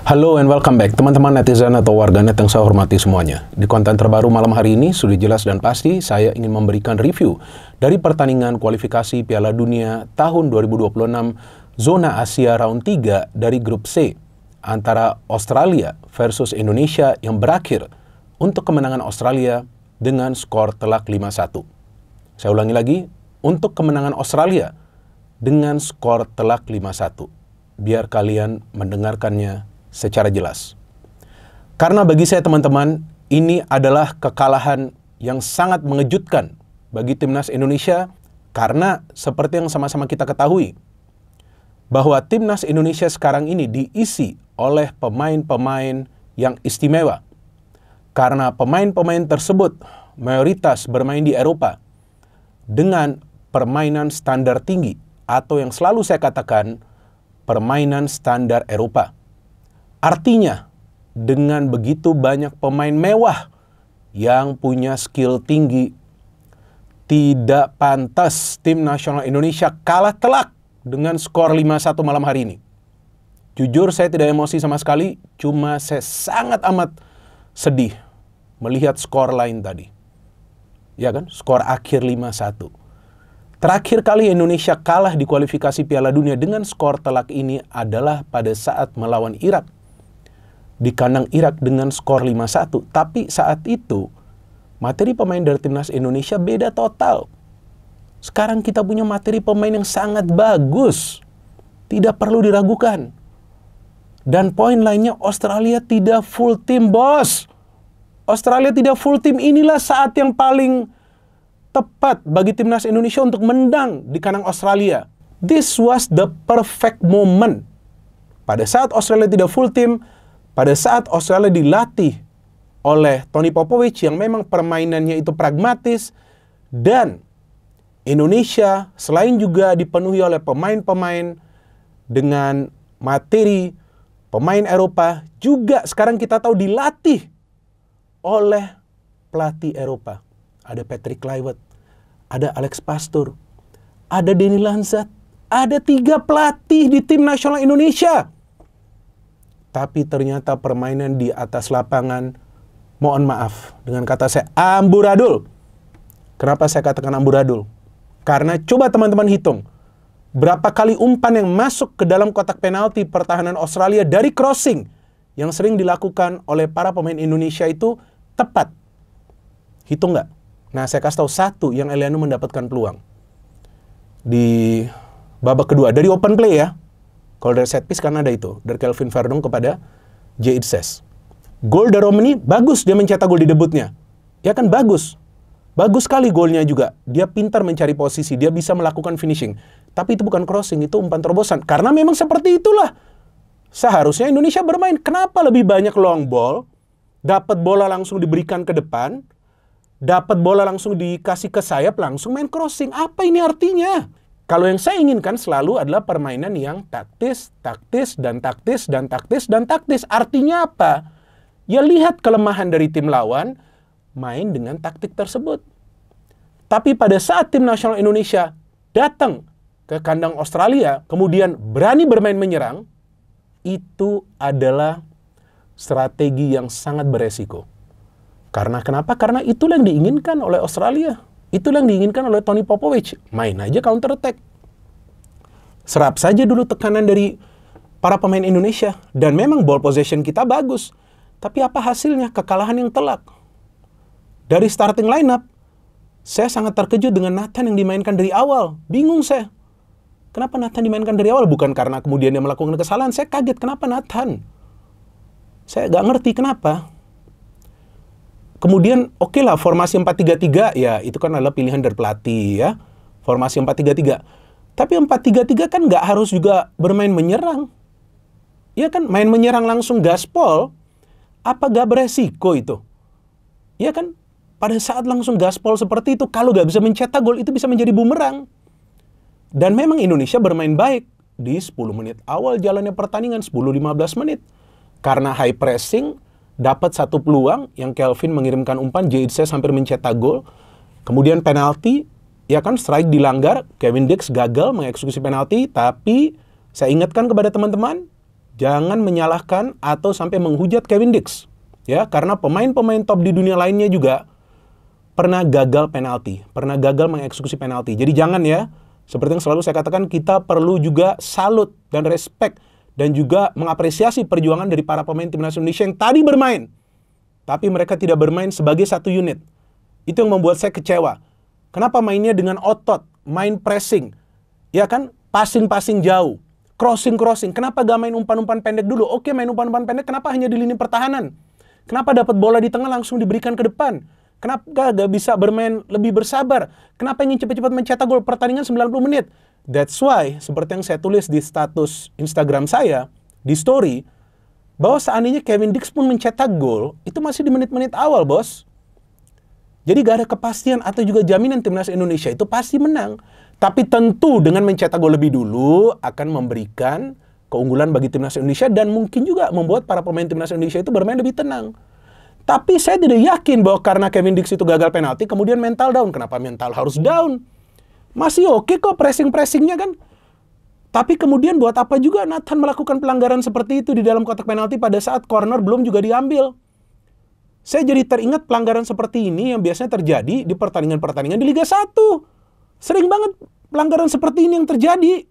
Halo and welcome back teman-teman netizen atau warganet yang saya hormati semuanya. Di konten terbaru malam hari ini sudah jelas dan pasti saya ingin memberikan review dari pertandingan kualifikasi Piala Dunia tahun 2026 zona Asia round 3 dari grup C antara Australia versus Indonesia yang berakhir untuk kemenangan Australia dengan skor telak 5-1. Saya ulangi lagi, untuk kemenangan Australia dengan skor telak 5-1. Biar kalian mendengarkannya secara jelas. Karena bagi saya teman-teman, ini adalah kekalahan yang sangat mengejutkan bagi timnas Indonesia karena seperti yang sama-sama kita ketahui bahwa timnas Indonesia sekarang ini diisi oleh pemain-pemain yang istimewa. Karena pemain-pemain tersebut mayoritas bermain di Eropa dengan permainan standar tinggi atau yang selalu saya katakan permainan standar Eropa. Artinya, dengan begitu banyak pemain mewah yang punya skill tinggi, tidak pantas tim nasional Indonesia kalah telak dengan skor 5-1 malam hari ini. Jujur saya tidak emosi sama sekali, cuma saya sangat amat sedih melihat skor lain tadi. Ya kan, skor akhir 5-1. Terakhir kali Indonesia kalah di kualifikasi Piala Dunia dengan skor telak ini adalah pada saat melawan Irak. Di kandang Irak dengan skor 5-1. Tapi saat itu, materi pemain dari timnas Indonesia beda total. Sekarang kita punya materi pemain yang sangat bagus. Tidak perlu diragukan. Dan poin lainnya, Australia tidak full team, bos. Australia tidak full team. Inilah saat yang paling tepat bagi timnas Indonesia untuk menang di kandang Australia. This was the perfect moment. Pada saat Australia tidak full team, pada saat Australia dilatih oleh Tony Popovic yang memang permainannya itu pragmatis, dan Indonesia selain juga dipenuhi oleh pemain-pemain dengan materi pemain Eropa, juga sekarang kita tahu dilatih oleh pelatih Eropa. Ada Patrick Kluivert, ada Alex Pastoor, ada Denny Lanzat, ada 3 pelatih di tim nasional Indonesia. Tapi ternyata permainan di atas lapangan, mohon maaf, dengan kata saya amburadul. Kenapa saya katakan amburadul? Karena coba teman-teman hitung, berapa kali umpan yang masuk ke dalam kotak penalti pertahanan Australia dari crossing yang sering dilakukan oleh para pemain Indonesia itu tepat. Hitung nggak? Nah, saya kasih tahu satu yang Eliano mendapatkan peluang. Di babak kedua, dari open play ya. Kalau dari set piece kan ada itu. Dari Kelvin Verdong kepada J. Itzes. Gol dari Romani, bagus dia mencetak gol di debutnya. Ya kan, bagus. Bagus sekali golnya juga. Dia pintar mencari posisi, dia bisa melakukan finishing. Tapi itu bukan crossing, itu umpan terobosan. Karena memang seperti itulah seharusnya Indonesia bermain. Kenapa lebih banyak long ball? Dapat bola langsung diberikan ke depan. Dapat bola langsung dikasih ke sayap, langsung main crossing. Apa ini artinya? Kalau yang saya inginkan selalu adalah permainan yang taktis, taktis, dan taktis, dan taktis, dan taktis. Artinya apa? Ya lihat kelemahan dari tim lawan, main dengan taktik tersebut. Tapi pada saat tim nasional Indonesia datang ke kandang Australia, kemudian berani bermain menyerang, itu adalah strategi yang sangat beresiko. Karena kenapa? Karena itulah yang diinginkan oleh Australia. Itulah yang diinginkan oleh Tony Popovic. Main aja counter attack. Serap saja dulu tekanan dari para pemain Indonesia. Dan memang ball possession kita bagus. Tapi apa hasilnya? Kekalahan yang telak. Dari starting lineup, saya sangat terkejut dengan Nathan yang dimainkan dari awal. Bingung saya. Kenapa Nathan dimainkan dari awal? Bukan karena kemudian dia melakukan kesalahan. Saya kaget kenapa Nathan. Saya nggak ngerti kenapa. Kemudian, oke lah, formasi 4-3-3, ya itu kan adalah pilihan dari pelatih ya. Formasi 4-3-3. Tapi 4-3-3 kan nggak harus juga bermain menyerang. Ya kan, main menyerang langsung gaspol, apa gak beresiko itu? Ya kan, pada saat langsung gaspol seperti itu, kalau nggak bisa mencetak gol, itu bisa menjadi bumerang. Dan memang Indonesia bermain baik di 10 menit awal jalannya pertandingan, 10-15 menit. Karena high pressing, dapat satu peluang yang Kelvin mengirimkan umpan, J. Itzes hampir mencetak gol. Kemudian penalti, ya kan, strike dilanggar, Kevin Dix gagal mengeksekusi penalti, tapi saya ingatkan kepada teman-teman, jangan menyalahkan atau sampai menghujat Kevin Dix. Ya, karena pemain-pemain top di dunia lainnya juga pernah gagal penalti, pernah gagal mengeksekusi penalti. Jadi jangan ya, seperti yang selalu saya katakan, kita perlu juga salut dan respect dan juga mengapresiasi perjuangan dari para pemain timnas Indonesia yang tadi bermain, tapi mereka tidak bermain sebagai satu unit. Itu yang membuat saya kecewa. Kenapa mainnya dengan otot, main pressing, ya kan, passing-passing jauh, crossing-crossing. Kenapa gak main umpan-umpan pendek dulu? Oke, main umpan-umpan pendek, kenapa hanya di lini pertahanan? Kenapa dapat bola di tengah langsung diberikan ke depan? Kenapa gak bisa bermain lebih bersabar? Kenapa ingin cepat-cepat mencetak gol pertandingan 90 menit? That's why, seperti yang saya tulis di status Instagram saya, di story, bahwa seandainya Kevin Dix pun mencetak gol, itu masih di menit-menit awal, bos. Jadi gak ada kepastian atau juga jaminan timnas Indonesia itu pasti menang. Tapi tentu dengan mencetak gol lebih dulu akan memberikan keunggulan bagi timnas Indonesia dan mungkin juga membuat para pemain timnas Indonesia itu bermain lebih tenang. Tapi saya tidak yakin bahwa karena Kevin Dix itu gagal penalti, kemudian mental down. Kenapa mental harus down? Masih oke kok pressing-pressingnya kan. Tapi kemudian buat apa juga Nathan melakukan pelanggaran seperti itu di dalam kotak penalti pada saat corner belum juga diambil. Saya jadi teringat pelanggaran seperti ini yang biasanya terjadi di pertandingan-pertandingan di Liga 1. Sering banget pelanggaran seperti ini yang terjadi.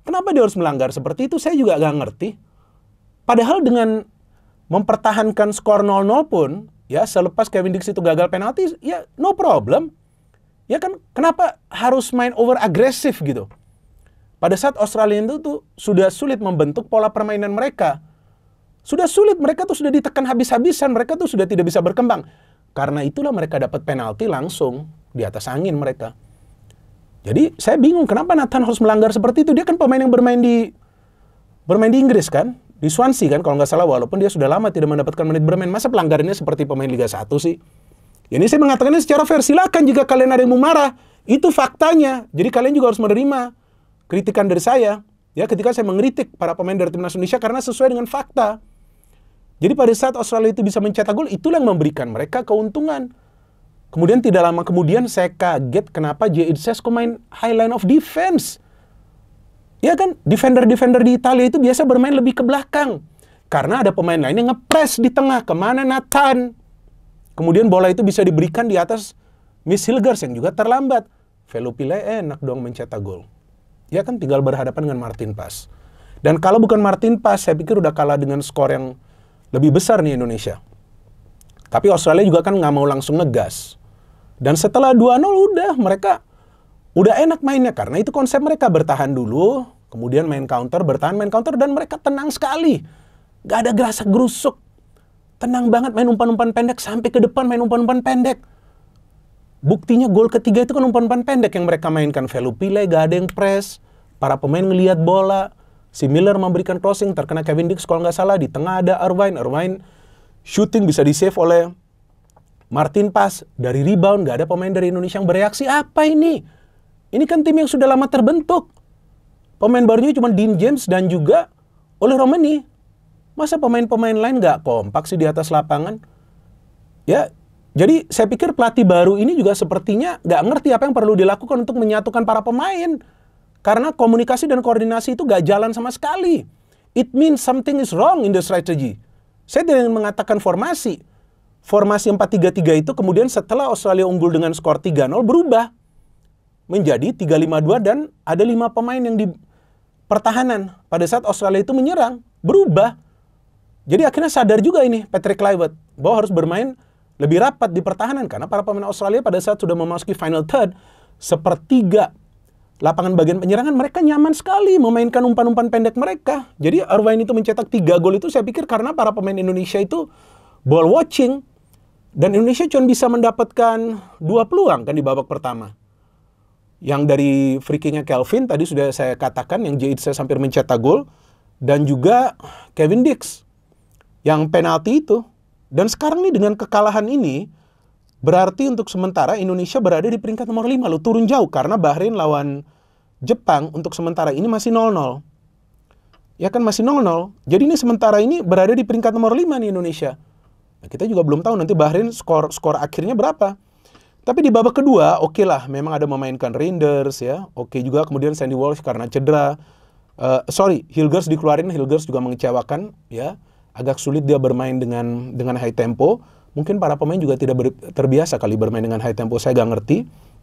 Kenapa dia harus melanggar seperti itu? Saya juga gak ngerti. Padahal dengan mempertahankan skor 0-0 pun, ya selepas Kevin Dix itu gagal penalti, ya no problem. Ya kan, kenapa harus main over agresif gitu? Pada saat Australia itu tuh sudah sulit membentuk pola permainan mereka. Sudah sulit, mereka tuh sudah ditekan habis-habisan, mereka tuh sudah tidak bisa berkembang. Karena itulah mereka dapat penalti langsung di atas angin mereka. Jadi saya bingung kenapa Nathan harus melanggar seperti itu. Dia kan pemain yang bermain di Inggris kan, di Swansea kan kalau nggak salah, walaupun dia sudah lama tidak mendapatkan menit bermain. Masa pelanggarannya seperti pemain Liga 1 sih? Ya, ini saya mengatakannya secara fair, silakan jika kalian ada yang mau marah. Itu faktanya. Jadi kalian juga harus menerima kritikan dari saya. Ya, ketika saya mengkritik para pemain dari timnas Indonesia karena sesuai dengan fakta. Jadi pada saat Australia itu bisa mencetak gol, itulah yang memberikan mereka keuntungan. Kemudian tidak lama kemudian saya kaget kenapa Jadon Sesko main high line of defense. Ya kan, defender-defender di Italia itu biasa bermain lebih ke belakang. Karena ada pemain lain yang ngepres di tengah. Kemana Nathan? Kemudian bola itu bisa diberikan di atas Miss Hilgers yang juga terlambat. Velopile enak dong mencetak gol. Ya kan, tinggal berhadapan dengan Martin Paes. Dan kalau bukan Martin Paes, saya pikir udah kalah dengan skor yang lebih besar nih Indonesia. Tapi Australia juga kan nggak mau langsung ngegas. Dan setelah 2-0 udah mereka udah enak mainnya. Karena itu konsep mereka, bertahan dulu, kemudian main counter, bertahan, main counter, dan mereka tenang sekali. Gak ada gerasak gerusuk. Tenang banget main umpan-umpan pendek, sampai ke depan main umpan-umpan pendek. Buktinya gol ketiga itu kan umpan-umpan pendek yang mereka mainkan. Velopile gak ada yang press, para pemain ngelihat bola. Si Miller memberikan crossing, terkena Kevin Dix kalau nggak salah. Di tengah ada Irvine shooting bisa di-save oleh Martin Paes. Dari rebound, gak ada pemain dari Indonesia yang bereaksi. Apa ini? Ini kan tim yang sudah lama terbentuk. Pemain barunya cuma Dean James dan juga Oleh Romani. Masa pemain-pemain lain gak kompak sih di atas lapangan? Ya, jadi saya pikir pelatih baru ini juga sepertinya gak ngerti apa yang perlu dilakukan untuk menyatukan para pemain. Karena komunikasi dan koordinasi itu gak jalan sama sekali. It means something is wrong in the strategy. Saya tidak ingin mengatakan formasi. Formasi 4-3-3 itu kemudian setelah Australia unggul dengan skor 3-0 berubah menjadi 3-5-2 dan ada 5 pemain yang di pertahanan. Pada saat Australia itu menyerang, berubah. Jadi akhirnya sadar juga ini Patrick Kluivert bahwa harus bermain lebih rapat di pertahanan. Karena para pemain Australia pada saat sudah memasuki final third, sepertiga lapangan bagian penyerangan mereka nyaman sekali memainkan umpan-umpan pendek mereka. Jadi Irvine itu mencetak 3 gol itu saya pikir karena para pemain Indonesia itu ball watching. Dan Indonesia cuma bisa mendapatkan 2 peluang kan di babak pertama. Yang dari free kick-nya Kelvin tadi sudah saya katakan, yang Jadon hampir mencetak gol. Dan juga Kevin Dix yang penalti itu. Dan sekarang nih dengan kekalahan ini, berarti untuk sementara Indonesia berada di peringkat nomor 5 loh, turun jauh. Karena Bahrain lawan Jepang untuk sementara ini masih 0-0. Ya kan, masih 0-0. Jadi ini sementara ini berada di peringkat nomor 5 nih Indonesia. Nah, kita juga belum tahu nanti Bahrain skor akhirnya berapa. Tapi di babak kedua, oke lah, memang ada memainkan Reinders ya. Oke juga kemudian Sandy Walsh karena cedera. Hilgers dikeluarin, Hilgers juga mengecewakan, ya. Agak sulit dia bermain dengan high tempo. Mungkin para pemain juga tidak terbiasa kali bermain dengan high tempo, saya nggak ngerti.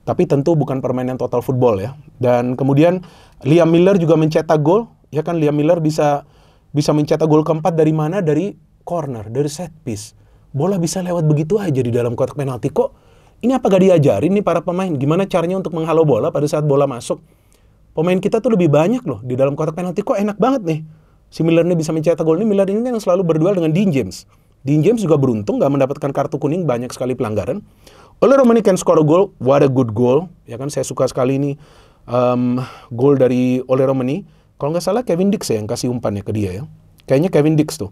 Tapi tentu bukan permainan total football ya. Dan kemudian Liam Miller juga mencetak gol, ya kan. Liam Miller bisa mencetak gol keempat dari mana? Dari corner, dari set piece. Bola bisa lewat begitu aja di dalam kotak penalti. Kok ini apa gak diajarin nih para pemain? Gimana caranya untuk menghalau bola pada saat bola masuk? Pemain kita tuh lebih banyak loh di dalam kotak penalti. Kok enak banget nih si Miller ini bisa mencetak gol. Ini Miller ini yang selalu berduel dengan Dean James. Dean James juga beruntung gak mendapatkan kartu kuning, banyak sekali pelanggaran. Ole Romani can score a goal, what a good goal. Ya kan, saya suka sekali ini gol dari Ole Romani. Kalau nggak salah Kevin Dix ya yang kasih umpannya ke dia ya. Kayaknya Kevin Dix tuh.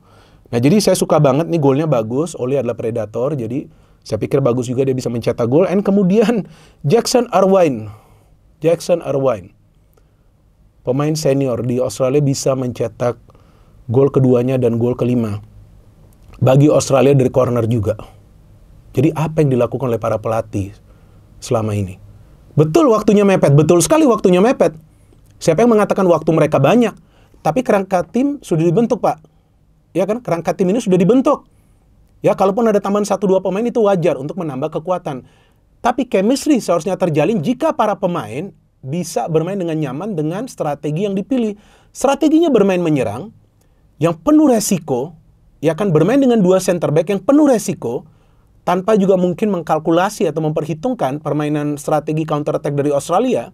Nah jadi saya suka banget nih, golnya bagus. Ole adalah predator, jadi saya pikir bagus juga dia bisa mencetak gol. And kemudian Jackson Irwine, pemain senior di Australia, bisa mencetak gol keduanya dan gol kelima bagi Australia dari corner juga. Jadi apa yang dilakukan oleh para pelatih selama ini? Betul waktunya mepet, betul sekali waktunya mepet. Siapa yang mengatakan waktu mereka banyak? Tapi kerangka tim sudah dibentuk, Pak. Ya kan, kerangka tim ini sudah dibentuk. Ya, kalaupun ada tambahan 1-2 pemain itu wajar untuk menambah kekuatan. Tapi chemistry seharusnya terjalin jika para pemain bisa bermain dengan nyaman dengan strategi yang dipilih. Strateginya bermain menyerang, yang penuh resiko, ya kan, bermain dengan 2 center back yang penuh resiko, tanpa juga mungkin mengkalkulasi atau memperhitungkan permainan strategi counter attack dari Australia.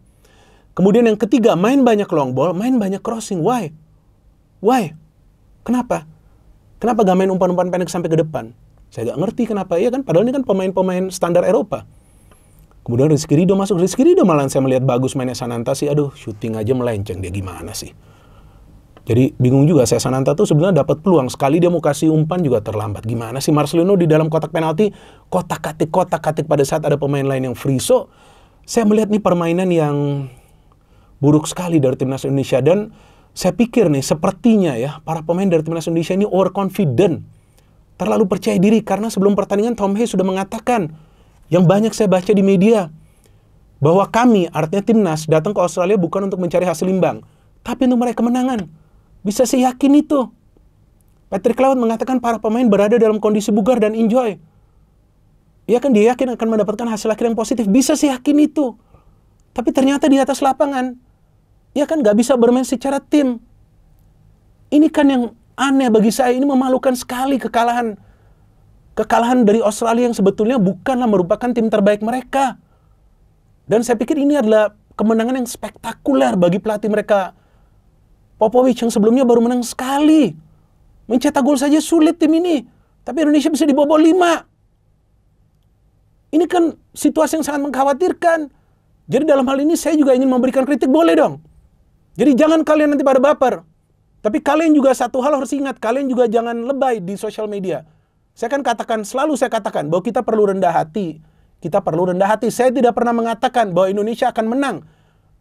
Kemudian yang ketiga, main banyak long ball, main banyak crossing. Why? Kenapa? Kenapa gak main umpan-umpan pendek sampai ke depan? Saya gak ngerti kenapa. Ya kan, padahal ini kan pemain-pemain standar Eropa. Kemudian Rizky Ridho masuk. Rizky Ridho malah saya melihat bagus mainnya Sananta sih. Aduh, syuting aja melenceng, dia gimana sih? Jadi bingung juga, saya Sananta tuh sebenarnya dapat peluang. Sekali dia mau kasih umpan juga terlambat. Gimana sih Marcelino di dalam kotak penalti, kotak-katik pada saat ada pemain lain yang free. So, saya melihat nih permainan yang buruk sekali dari timnas Indonesia. Dan saya pikir nih, sepertinya ya, para pemain dari timnas Indonesia ini overconfident. Terlalu percaya diri, karena sebelum pertandingan Tom Hayes sudah mengatakan, yang banyak saya baca di media, bahwa kami, artinya timnas, datang ke Australia bukan untuk mencari hasil imbang, tapi untuk meraih kemenangan. Bisa saya yakin itu. Patrick Laut mengatakan para pemain berada dalam kondisi bugar dan enjoy. Ya kan, dia yakin akan mendapatkan hasil akhir yang positif. Bisa saya yakin itu. Tapi ternyata di atas lapangan, ya kan, gak bisa bermain secara tim. Ini kan yang aneh bagi saya. Ini memalukan sekali kekalahan. Kekalahan dari Australia yang sebetulnya bukanlah merupakan tim terbaik mereka. Dan saya pikir ini adalah kemenangan yang spektakuler bagi pelatih mereka, Popovic, yang sebelumnya baru menang sekali. Mencetak gol saja sulit tim ini. Tapi Indonesia bisa dibobol 5. Ini kan situasi yang sangat mengkhawatirkan. Jadi dalam hal ini saya juga ingin memberikan kritik, boleh dong. Jadi jangan kalian nanti pada baper. Tapi kalian juga satu hal harus ingat, kalian juga jangan lebay di sosial media. Saya kan selalu saya katakan bahwa kita perlu rendah hati. Kita perlu rendah hati. Saya tidak pernah mengatakan bahwa Indonesia akan menang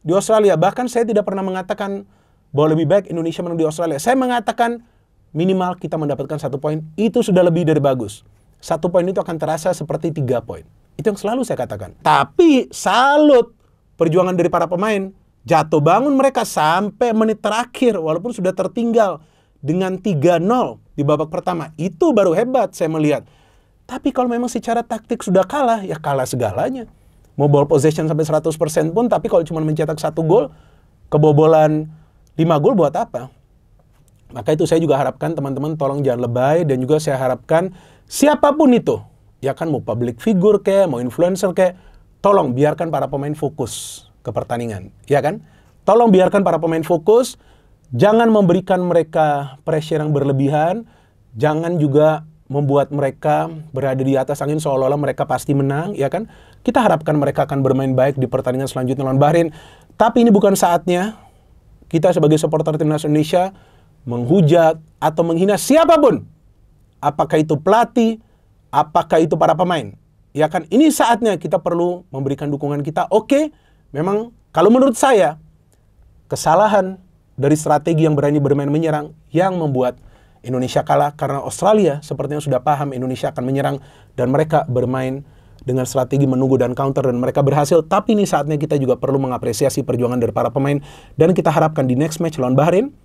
di Australia. Bahkan saya tidak pernah mengatakan bahwa lebih baik Indonesia menang di Australia. Saya mengatakan minimal kita mendapatkan 1 poin. Itu sudah lebih dari bagus. 1 poin itu akan terasa seperti 3 poin. Itu yang selalu saya katakan. Tapi salut perjuangan dari para pemain. Jatuh bangun mereka sampai menit terakhir, walaupun sudah tertinggal dengan 3-0 di babak pertama. Itu baru hebat saya melihat. Tapi kalau memang secara taktik sudah kalah, ya kalah segalanya. Mau ball possession sampai 100% pun, tapi kalau cuma mencetak 1 gol, kebobolan 5 gol buat apa? Maka itu saya juga harapkan teman-teman tolong jangan lebay. Dan juga saya harapkan siapapun itu, ya kan, mau public figure kayak, mau influencer kayak, tolong biarkan para pemain fokus ke pertandingan, ya kan? Tolong biarkan para pemain fokus, jangan memberikan mereka pressure yang berlebihan, jangan juga membuat mereka berada di atas angin seolah-olah mereka pasti menang, ya kan? Kita harapkan mereka akan bermain baik di pertandingan selanjutnya lawan Bahrain. Tapi ini bukan saatnya kita sebagai supporter timnas Indonesia menghujat atau menghina siapapun. Apakah itu pelatih, apakah itu para pemain. Ya kan, ini saatnya kita perlu memberikan dukungan kita. Oke, memang kalau menurut saya, kesalahan dari strategi yang berani bermain menyerang yang membuat Indonesia kalah, karena Australia sepertinya sudah paham Indonesia akan menyerang dan mereka bermain dengan strategi menunggu dan counter, dan mereka berhasil. Tapi ini saatnya kita juga perlu mengapresiasi perjuangan dari para pemain, dan kita harapkan di next match lawan Bahrain,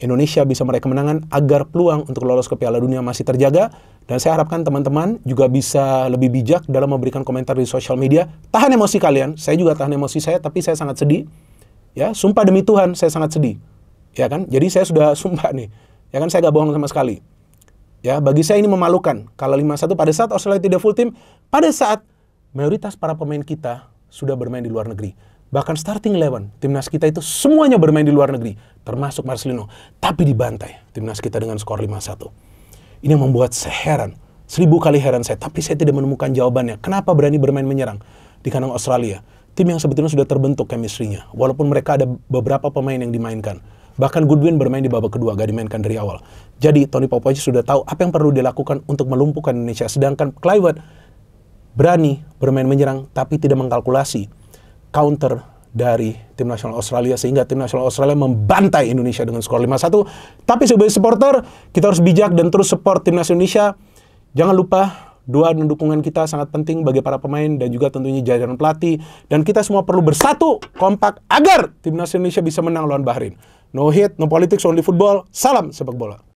Indonesia bisa meraih kemenangan agar peluang untuk lolos ke Piala Dunia masih terjaga. Dan saya harapkan teman-teman juga bisa lebih bijak dalam memberikan komentar di sosial media. Tahan emosi kalian, saya juga tahan emosi saya, tapi saya sangat sedih. Ya, sumpah demi Tuhan, saya sangat sedih. Ya kan? Jadi saya sudah sumpah nih. Ya kan, saya gak bohong sama sekali. Ya, bagi saya ini memalukan. Kalah 5-1 pada saat Australia tidak full tim, pada saat mayoritas para pemain kita sudah bermain di luar negeri. Bahkan starting 11, timnas kita itu semuanya bermain di luar negeri, termasuk Marcelino. Tapi dibantai timnas kita dengan skor 5-1. Ini yang membuat saya heran. 1000 kali heran saya, tapi saya tidak menemukan jawabannya. Kenapa berani bermain menyerang di kandang Australia? Tim yang sebetulnya sudah terbentuk chemistry-nya. Walaupun mereka ada beberapa pemain yang dimainkan. Bahkan Goodwin bermain di babak kedua, gak dimainkan dari awal. Jadi Tony Popovic sudah tahu apa yang perlu dilakukan untuk melumpuhkan Indonesia. Sedangkan Kluivert berani bermain menyerang, tapi tidak mengkalkulasi counter dari tim nasional Australia, sehingga tim nasional Australia membantai Indonesia dengan skor 5-1. Tapi sebagai supporter, kita harus bijak dan terus support timnas Indonesia. Jangan lupa, doa dan dukungan kita sangat penting bagi para pemain dan juga tentunya jajaran pelatih. Dan kita semua perlu bersatu, kompak, agar timnas Indonesia bisa menang lawan Bahrain. No hate, no politics, only football. Salam sepak bola.